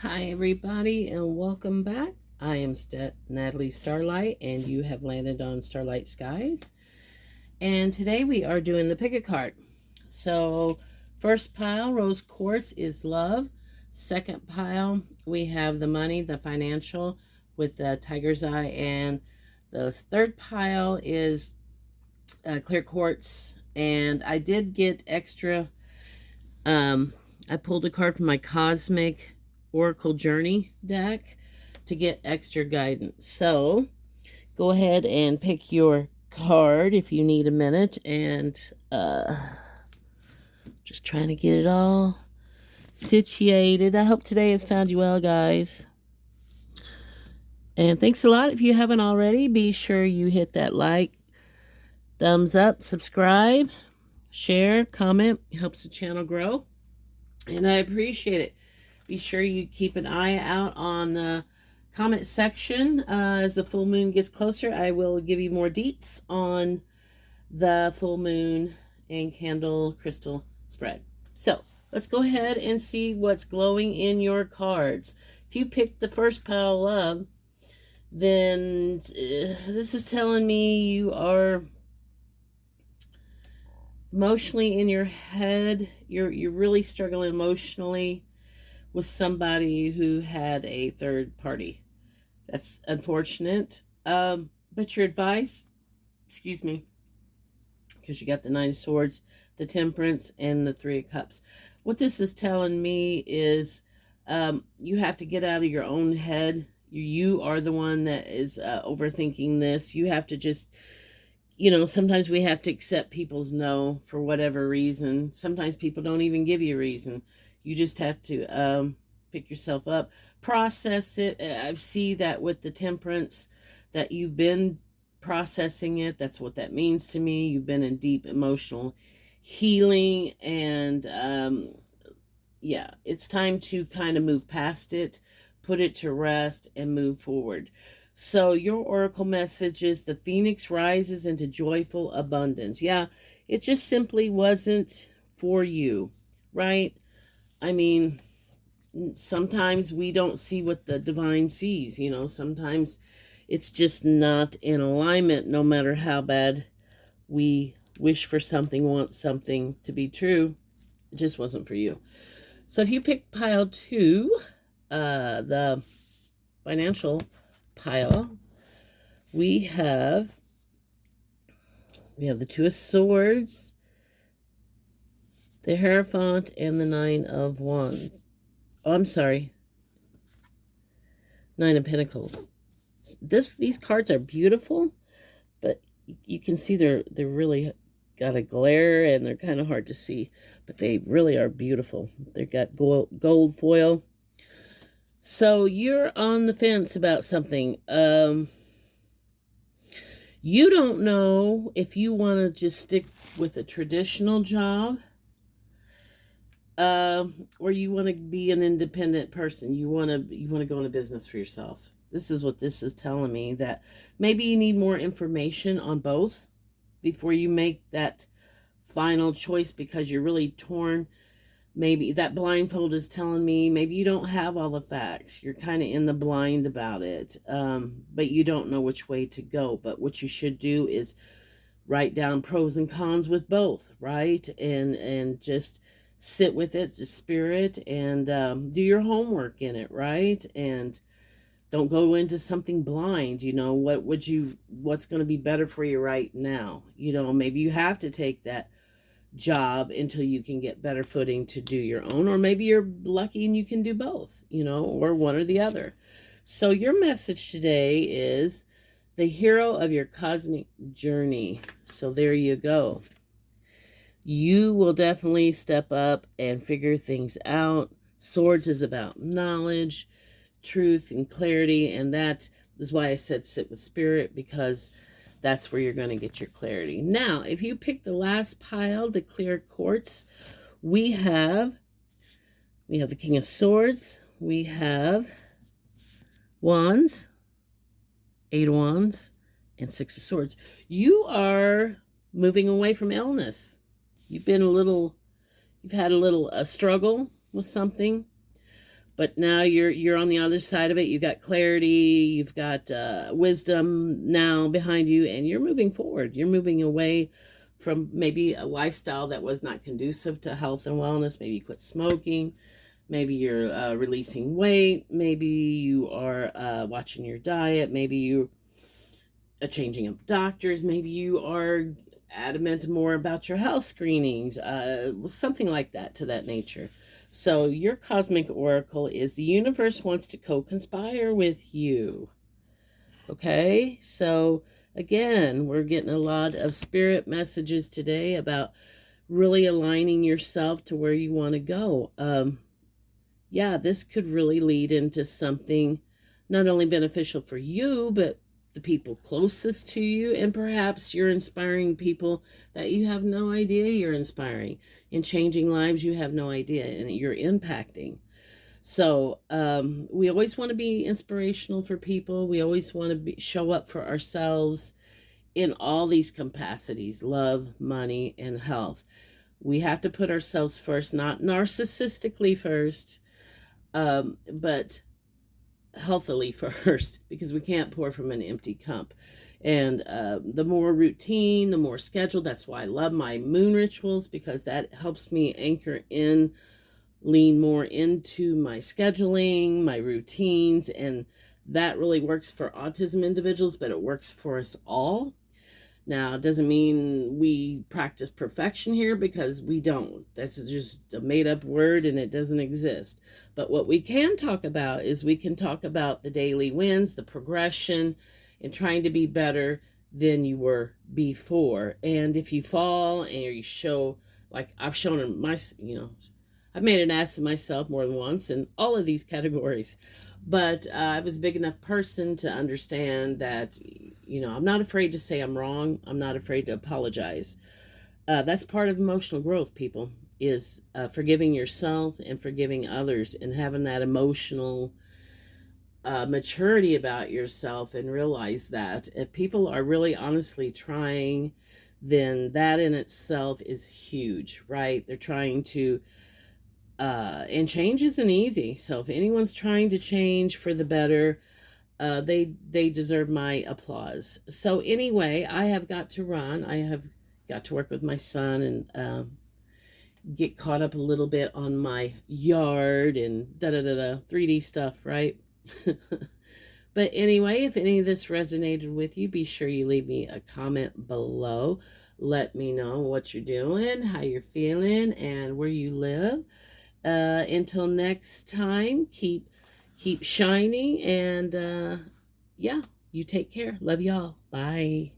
Hi, everybody, and welcome back. I am Natalie Starlight, and you have landed on Starlight Skies. And today we are doing the pick a card. So, first pile, rose quartz, is love. Second pile, we have the money, the financial, with the tiger's eye. And the third pile is clear quartz. And I did get extra. I pulled a card from my Cosmic Oracle Journey deck to get extra guidance. So go ahead and pick your card if you need a minute, and just trying to get it all situated. I hope today has found you well, guys. And thanks a lot. If you haven't already, be sure you hit that like, thumbs up, subscribe, share, comment. It helps the channel grow, and I appreciate it. Be sure you keep an eye out on the comment section. As the full moon gets closer, I will give you more deets on the full moon and candle crystal spread. So let's go ahead and see what's glowing in your cards. If you picked the first pile love, then this is telling me you are emotionally in your head. You're really struggling emotionally with somebody who had a third party. That's unfortunate. But your advice, excuse me, because you got the Nine of Swords, the Temperance, and the Three of Cups. What this is telling me is you have to get out of your own head. You are the one that is overthinking this. You have to just, sometimes we have to accept people's no for whatever reason. Sometimes people don't even give you a reason. You just have to pick yourself up, process it. I see that with the Temperance, that you've been processing it. That's what that means to me. You've been in deep emotional healing, and yeah, it's time to kind of move past it, put it to rest, and move forward. So your oracle message is the Phoenix rises into joyful abundance. Yeah, it just simply wasn't for you, right? I mean, sometimes we don't see what the divine sees, sometimes it's just not in alignment, no matter how bad we wish for something, want something to be true. It just wasn't for you. So if you pick pile 2, the financial pile, we have the Two of Swords, the Hierophant, and the Nine of Wands. Oh, I'm sorry. Nine of Pentacles. These cards are beautiful, but you can see they're really got a glare, and they're kind of hard to see, but they really are beautiful. They've got gold foil. So you're on the fence about something. You don't know if you want to just stick with a traditional job, or you want to be an independent person. You want to go into business for yourself. This is what this is telling me, that maybe you need more information on both before you make that final choice, because you're really torn. Maybe that blindfold is telling me maybe you don't have all the facts. You're kind of in the blind about it, but you don't know which way to go. But what you should do is write down pros and cons with both, right? And just sit with it, the spirit, and do your homework in it, right? And don't go into something blind. What's going to be better for you right now? Maybe you have to take that job until you can get better footing to do your own, or maybe you're lucky and you can do both, or one or the other. So your message today is the hero of your cosmic journey. So there you go. You will definitely step up and figure things out. Swords is about knowledge, truth, and clarity, and that is why I said sit with spirit, because that's where you're going to get your clarity. Now, if you pick the last pile, the clear quartz, we have the King of Swords, we have Wands, 8 of Wands, and 6 of Swords. You are moving away from illness. You've had a little struggle with something, But now you're on the other side of it. You've got clarity, you've got wisdom now behind you, and you're moving forward. You're moving away from maybe a lifestyle that was not conducive to health and wellness. Maybe you quit smoking. Maybe you're releasing weight. Maybe you are watching your diet. Maybe you are changing up doctors. Maybe you are adamant more about your health screenings, something like that, to that nature. So your cosmic oracle is the universe wants to co-conspire with you. Okay, so again, we're getting a lot of spirit messages today about really aligning yourself to where you want to go. Yeah, this could really lead into something not only beneficial for you, but the people closest to you, and perhaps you're inspiring people that you have no idea you're inspiring, and changing lives you have no idea, and you're impacting. So we always want to be inspirational for people. We always want to show up for ourselves in all these capacities: love, money, and health. We have to put ourselves first, not narcissistically first, but healthily first, because we can't pour from an empty cup. And the more routine, the more scheduled. That's why I love my moon rituals, because that helps me anchor in, lean more into my scheduling, my routines, and that really works for autism individuals, but it works for us all. Now, it doesn't mean we practice perfection here, because we don't. That's just a made-up word, and it doesn't exist. But what we can talk about is we can talk about the daily wins, the progression, and trying to be better than you were before. And if you fall and you show, like I've shown in my, I've made an ass of myself more than once in all of these categories. But I was a big enough person to understand that, I'm not afraid to say I'm wrong. I'm not afraid to apologize. That's part of emotional growth, people, is forgiving yourself and forgiving others, and having that emotional maturity about yourself, and realize that if people are really honestly trying, then that in itself is huge, right? They're trying to and change isn't easy. So if anyone's trying to change for the better, they deserve my applause. So anyway, I have got to run. I have got to work with my son, and get caught up a little bit on my yard and 3D stuff, right? But anyway, if any of this resonated with you, be sure you leave me a comment below. Let me know what you're doing, how you're feeling, and where you live. Until next time, keep shining, and yeah, you take care. Love y'all. Bye.